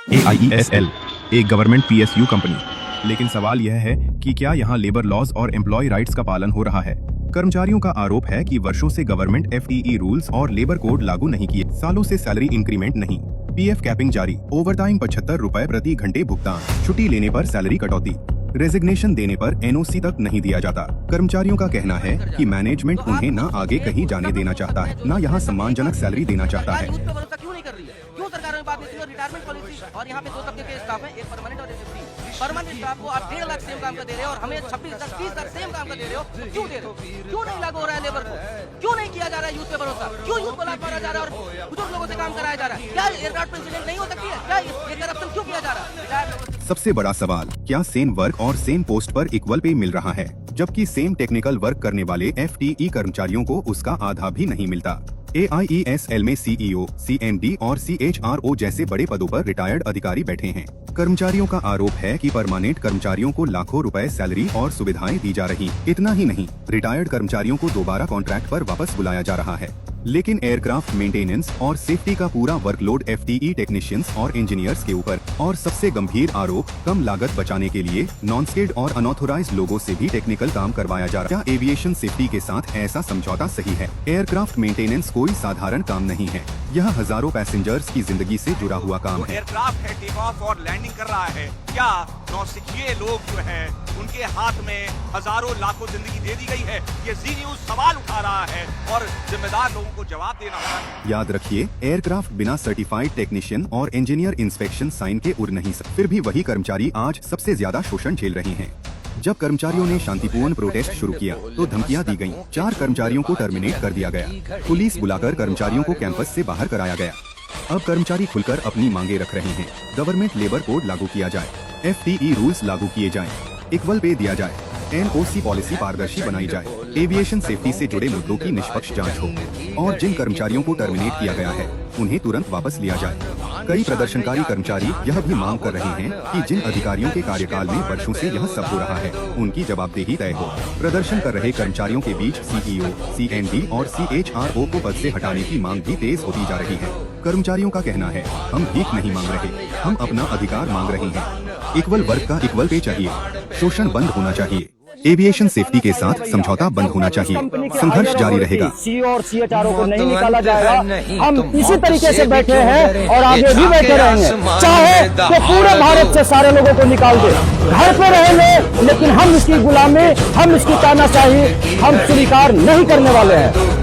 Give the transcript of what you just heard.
AIESL एक government PSU company. लेकिन सवाल यह है कि क्या यहाँ लेबर लॉज और एम्प्लॉय राइट्स का पालन हो रहा है। कर्मचारियों का आरोप है कि वर्षों से गवर्नमेंट FTE रूल्स और लेबर कोड लागू नहीं किए, सालों से सैलरी इंक्रीमेंट नहीं, PF कैपिंग जारी, ओवरटाइम 75 रुपए प्रति घंटे भुगतान, छुट्टी लेने पर सैलरी कटौती, रेजिग्नेशन देने पर NOC तक नहीं दिया जाता। कर्मचारियों का कहना है कि मैनेजमेंट उन्हें न आगे कहीं जाने देना चाहता है, न यहाँ सम्मानजनक सैलरी देना चाहता है। क्यों सरकार में बात नहीं हुई? रिटायरमेंट पॉलिसी और यहाँ पे दो तबके के स्टाफ हैं, एक परमानेंट और एक FTE। परमानेंट स्टाफ को आप 1.5 लाख सेम काम का दे रहे हो और हमें 26 लाख 30 लाख सेम काम का दे रहे हो, तो क्यों दे रहे हो? क्यों नहीं लागू हो रहा है लेबर को? क्यों नहीं किया जा रहा है यूथ पे भरोसा? क्यों यूथ को लाभ मारा जा रहा है और बुजुर्ग लोगों से काम कराया जा रहा है? क्या एयरक्राफ्ट में इंसिडेंट नहीं हो सकती है? क्या ये करप्शन क्यों किया जा रहा है? सबसे बड़ा सवाल, क्या सेम वर्क और सेम पोस्ट पर इक्वल पे मिल रहा है, जबकि सेम टेक्निकल वर्क करने वाले FTE कर्मचारियों को उसका आधा भी नहीं मिलता। AIESL में CEO, CMD और CHRO जैसे बड़े पदों पर रिटायर्ड अधिकारी बैठे हैं। कर्मचारियों का आरोप है कि परमानेंट कर्मचारियों को लाखों रुपए सैलरी और सुविधाएं दी जा रही। इतना ही नहीं, रिटायर्ड कर्मचारियों को दोबारा कॉन्ट्रैक्ट पर वापस बुलाया जा रहा है। लेकिन एयरक्राफ्ट मेंटेनेंस और सेफ्टी का पूरा वर्कलोड FTE टेक्नीशियंस और इंजीनियर्स के ऊपर। और सबसे गंभीर आरोप, कम लागत बचाने के लिए नॉन स्किल्ड और अनऑथोराइज्ड लोगों से भी टेक्निकल काम करवाया जा रहा है। क्या एविएशन सेफ्टी के साथ ऐसा समझौता सही है? एयरक्राफ्ट मेंटेनेंस कोई साधारण काम नहीं है, यह हजारों पैसेंजर्स की जिंदगी से जुड़ा हुआ काम है। एयरक्राफ्ट है टेक ऑफ और लैंडिंग कर रहा है, क्या नौसिखिए लोग जो हैं उनके हाथ में हजारों लाखों जिंदगी दे दी गई है? ये जी न्यूज सवाल उठा रहा है और जिम्मेदार लोगों को जवाब देना होगा। याद रखिए, एयरक्राफ्ट बिना सर्टिफाइड टेक्नीशियन और इंजीनियर इंस्पेक्शन साइन के उड़ नहीं सकते। फिर भी वही कर्मचारी आज सबसे ज्यादा शोषण झेल रहे हैं। जब कर्मचारियों ने शांतिपूर्ण प्रोटेस्ट शुरू किया तो धमकियां दी गईं। 4 कर्मचारियों को टर्मिनेट कर दिया गया। पुलिस बुलाकर कर्मचारियों को कैंपस से बाहर कराया गया। अब कर्मचारी खुलकर अपनी मांगे रख रहे हैं। गवर्नमेंट लेबर कोड लागू किया जाए, FTE रूल्स लागू किए जाएं, इक्वल पे दिया जाए, NOC पॉलिसी पारदर्शी बनाई जाए, एविएशन सेफ्टी से जुड़े मुद्दों की निष्पक्ष जांच हो और जिन कर्मचारियों को टर्मिनेट किया गया है उन्हें तुरंत वापस लिया जाए। कई प्रदर्शनकारी कर्मचारी यह भी मांग कर रहे हैं कि जिन अधिकारियों के कार्यकाल में वर्षों से यह सब हो रहा है उनकी जवाबदेही तय हो। प्रदर्शन कर रहे कर्मचारियों के बीच CEO, CMD और CHRO को पद से हटाने की मांग भी तेज होती जा रही है। कर्मचारियों का कहना है, हम भीख नहीं मांग रहे, हम अपना अधिकार मांग रहे हैं। इक्वल वर्क का इक्वल पे चाहिए, शोषण बंद होना चाहिए, एविएशन सेफ्टी के साथ समझौता बंद होना चाहिए। संघर्ष जारी रहेगा। CEO और CHRO को नहीं निकाला जाएगा। हम इसी तरीके से बैठे हैं और आगे भी बैठे रहेंगे। चाहे तो पूरे भारत से सारे लोगों को निकाल दे, घर पे रहेंगे, लेकिन हम इसकी गुलामी, हम इसकी तानाशाही हम स्वीकार नहीं करने वाले हैं।